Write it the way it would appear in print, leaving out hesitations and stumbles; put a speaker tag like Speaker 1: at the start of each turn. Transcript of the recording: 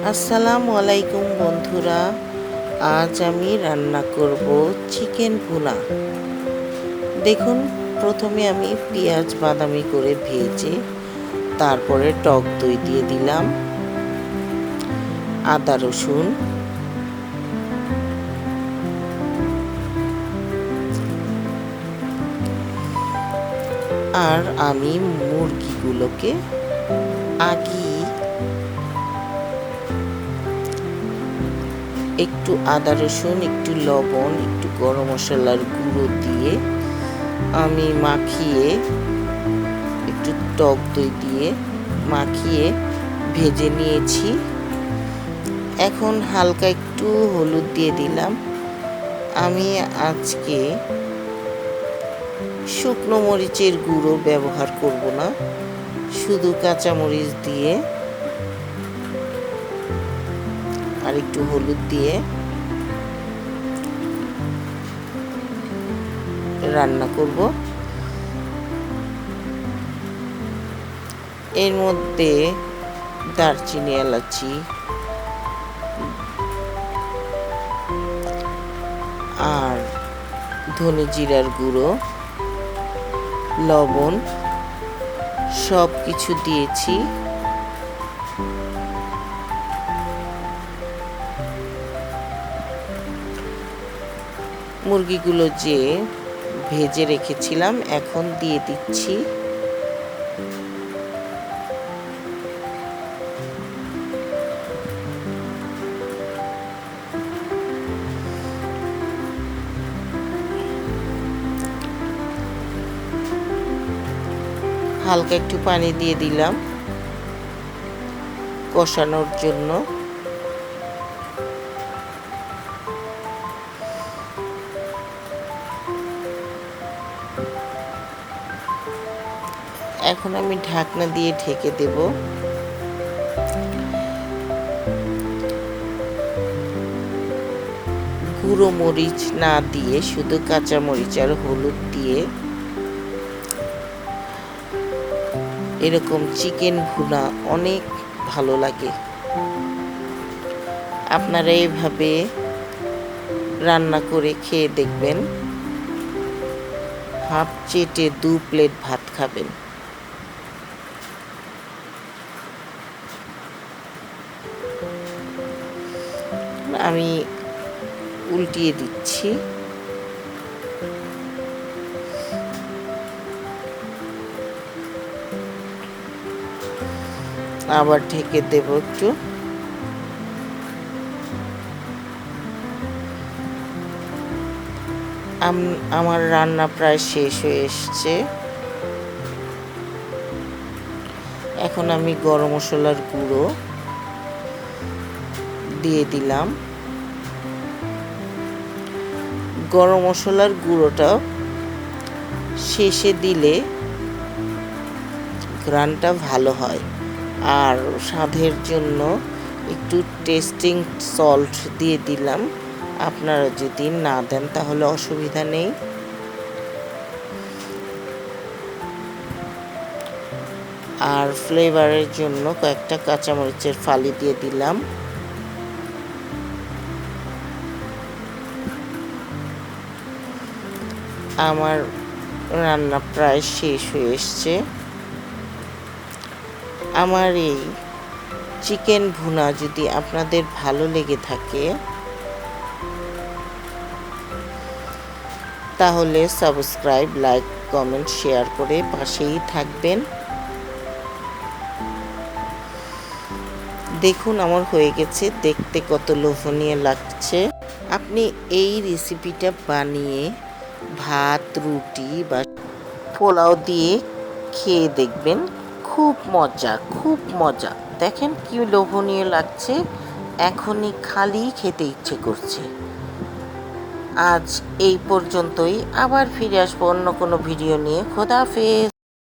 Speaker 1: আসসালামু আলাইকুম বন্ধুরা, আজ আমি রান্না করব চিকেন ভুনা। দেখুন, প্রথমে আমি পেঁয়াজ বাদামি করে ভেজে তারপরে টক দই দিয়ে দিলাম, আদা রসুন, আর আমি মুরগিগুলোকে আগেই একটু আদা রসুন, একটু লবণ, একটু গরম মশলার গুঁড়ো দিয়ে আমি মাখিয়ে, একটু টক দই দিয়ে মাখিয়ে ভেজে নিয়েছি। এখন হালকা একটু হলুদ দিয়ে দিলাম। আমি আজকে শুকনো মরিচের গুঁড়ো ব্যবহার করব না, শুধু কাঁচামরিচ দিয়ে আর একটু হলুদ দিয়ে রান্না করব। এর মধ্যে দারচিনি, এলাচি আর ধনে জিরার গুঁড়ো, লবণ সব কিছু দিয়েছি। মুরগিগুলো যে ভেজে রেখেছিলাম এখন দিয়ে দিচ্ছি। হালকা একটু পানি দিয়ে দিলাম কষানোর জন্য। এখন আমি ঢাকনা দিয়ে ঢেকে দেব। গুঁড়ো মরিচ না দিয়ে শুধু কাঁচা মরিচ আর হলুদ দিয়ে এরকম চিকেন ভুনা অনেক ভালো লাগে। আপনারা এইভাবে রান্না করে খেয়ে দেখবেন, হাফ চেটে 2 প্লেট ভাত খাবেন। আমি উল্টিয়ে দিচ্ছি। আবার ঢেকে দেব একটু। আমার রান্না প্রায় শেষ হয়ে এসছে। এখন আমি গরম মশলার গুঁড়ো দিয়ে দিলাম। গরম মশলার গুঁড়োটা শেষে দিলে ঘ্রাণটা ভালো হয়। আর স্বাদের জন্য একটু টেস্টিং সল্ট দিয়ে দিলাম। আপনারা যদি না দেন তাহলে অসুবিধা নেই। আর ফ্লেভারের জন্য কয়েকটা কাঁচামরিচের ফালি দিয়ে দিলাম। আমার রান্না প্রায় শেষ হয়ে এসছে। আমার এই চিকেন ভুনা যদি আপনাদের ভালো লেগে থাকে তাহলে সাবস্ক্রাইব, লাইক, কমেন্ট, শেয়ার করে পাশেই থাকবেন। দেখুন আমার হয়ে গেছে, দেখতে কত লোভনীয় লাগছে। আপনি এই রেসিপিটা বানিয়ে ভাত, রুটি বা পোলাও দিয়ে খেয়ে দেখবেন, খুব মজা, খুব মজা। দেখেন কি লোভনীয় লাগছে, এখনই খালি খেতে ইচ্ছে করছে। আজ এই পর্যন্তই, আবার ফিরে আসবো অন্য কোনো ভিডিও নিয়ে। খোদা হাফেজ।